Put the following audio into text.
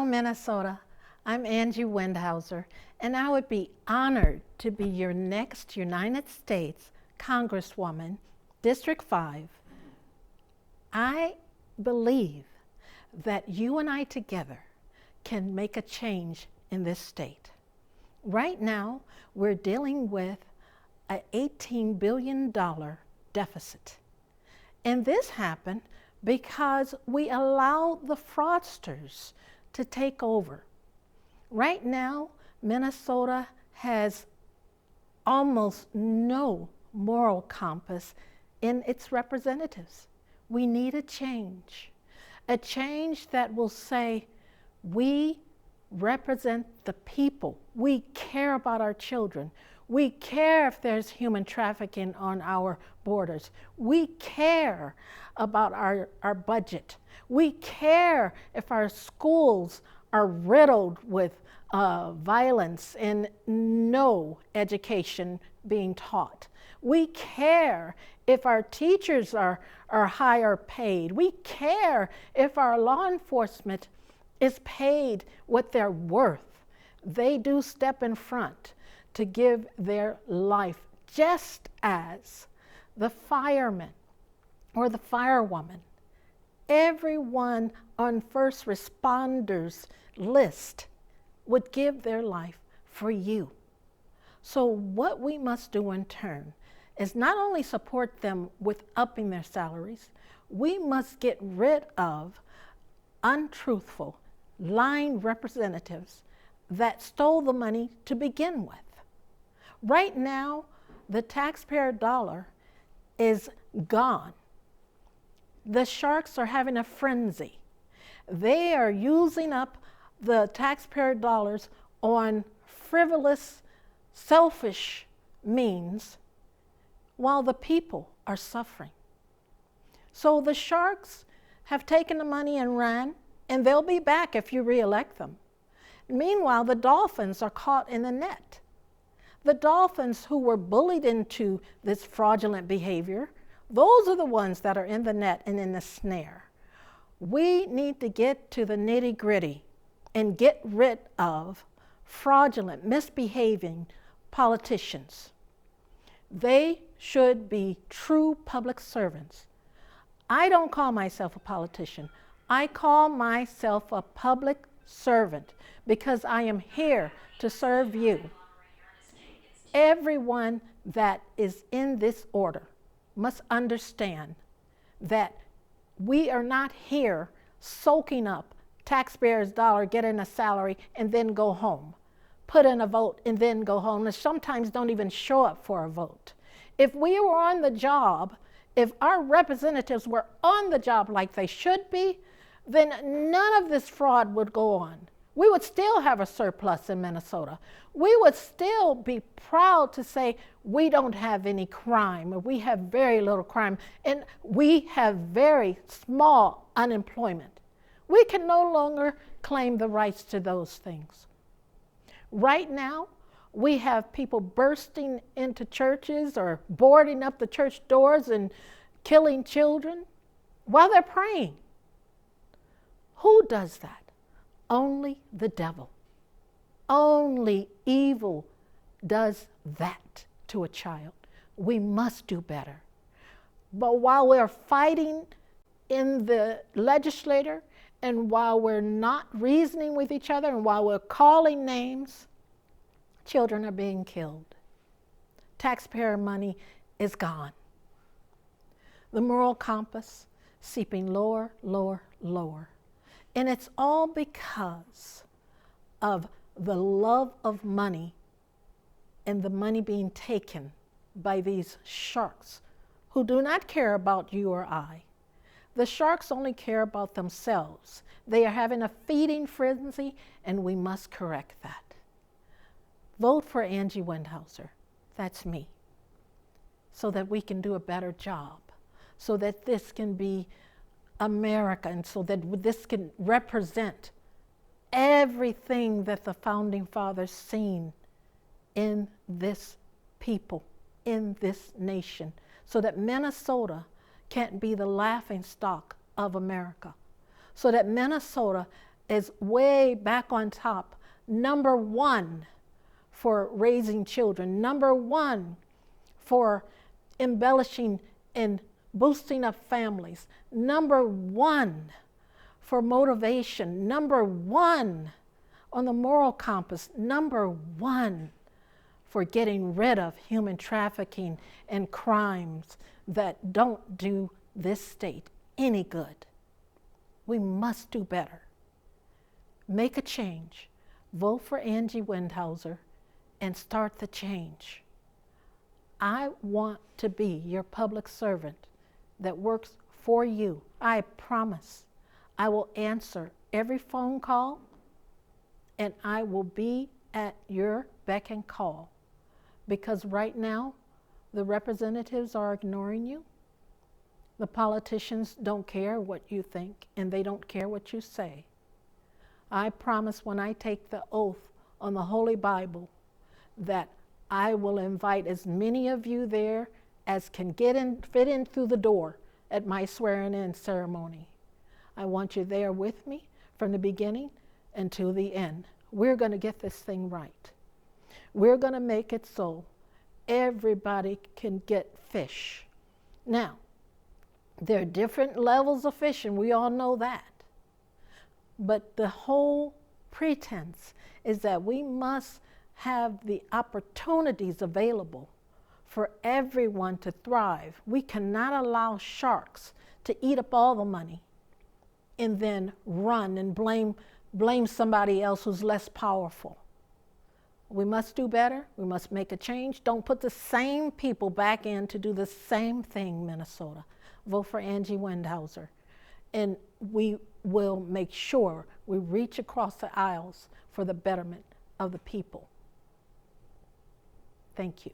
Hello, Minnesota. I'm Angie Wendhauser, and I would be honored to be your next United States Congresswoman, District 5. I believe that you and I together can make a change in this state. Right now, we're dealing with an $18 billion deficit. And this happened because we allow the fraudsters to take over. Right now, Minnesota has almost no moral compass in its representatives. We need a change that will say, we represent the people. We care about our children. We care if there's human trafficking on our borders. We care about our budget. We care if our schools are riddled with violence and no education being taught. We care if our teachers are higher paid. We care if our law enforcement is paid what they're worth. They do step in front to give their life, just as the fireman or the firewoman, everyone on first responders list would give their life for you. So what we must do in turn is not only support them with upping their salaries, we must get rid of untruthful, lying representatives that stole the money to begin with. Right now, the taxpayer dollar is gone. The sharks are having a frenzy. They are using up the taxpayer dollars on frivolous, selfish means while the people are suffering. So the sharks have taken the money and ran, and they'll be back if you re-elect them. Meanwhile, the dolphins are caught in the net. The dolphins who were bullied into this fraudulent behavior, those are the ones that are in the net and in the snare. We need to get to the nitty-gritty and get rid of fraudulent, misbehaving politicians. They should be true public servants. I don't call myself a politician. I call myself a public servant because I am here to serve you. Everyone that is in this order must understand that we are not here soaking up taxpayers' dollar, getting a salary, and then go home. Put in a vote and then go home, and sometimes don't even show up for a vote. If we were on the job, if our representatives were on the job like they should be, then none of this fraud would go on. We would still have a surplus in Minnesota. We would still be proud to say we don't have any crime, or we have very little crime, and we have very small unemployment. We can no longer claim the rights to those things. Right now, we have people bursting into churches or boarding up the church doors and killing children while they're praying. Who does that? Only the devil. Only evil does that to a child. We must do better. But while we're fighting in the legislature, and while we're not reasoning with each other, and while we're calling names, children are being killed. Taxpayer money is gone. The moral compass seeping lower, lower, lower. And it's all because of the love of money and the money being taken by these sharks who do not care about you or I. The sharks only care about themselves. They are having a feeding frenzy, and we must correct that. Vote for Angie Wendhauser, that's me, so that we can do a better job, so that this can be America, and so that this can represent everything that the Founding Fathers seen in this people, in this nation, so that Minnesota can't be the laughing stock of America, so that Minnesota is way back on top. Number one for raising children. Number one for embellishing and boosting up families. Number one for motivation. Number one on the moral compass. Number one for getting rid of human trafficking and crimes that don't do this state any good. We must do better. Make a change. Vote for Angie Wendhauser and start the change. I want to be your public servant that works for you. I promise I will answer every phone call and I will be at your beck and call, because right now the representatives are ignoring you. The politicians don't care what you think and they don't care what you say. I promise when I take the oath on the Holy Bible that I will invite as many of you there as can fit in through the door at my swearing-in ceremony. I want you there with me from the beginning until the end. We're going to get this thing right. We're going to make it so everybody can get fish. Now, there are different levels of fishing. We all know that. But the whole pretense is that we must have the opportunities available for everyone to thrive. We cannot allow sharks to eat up all the money and then run and blame somebody else who's less powerful. We must do better. We must make a change. Don't put the same people back in to do the same thing, Minnesota. Vote for Angie Wendhauser. And we will make sure we reach across the aisles for the betterment of the people. Thank you.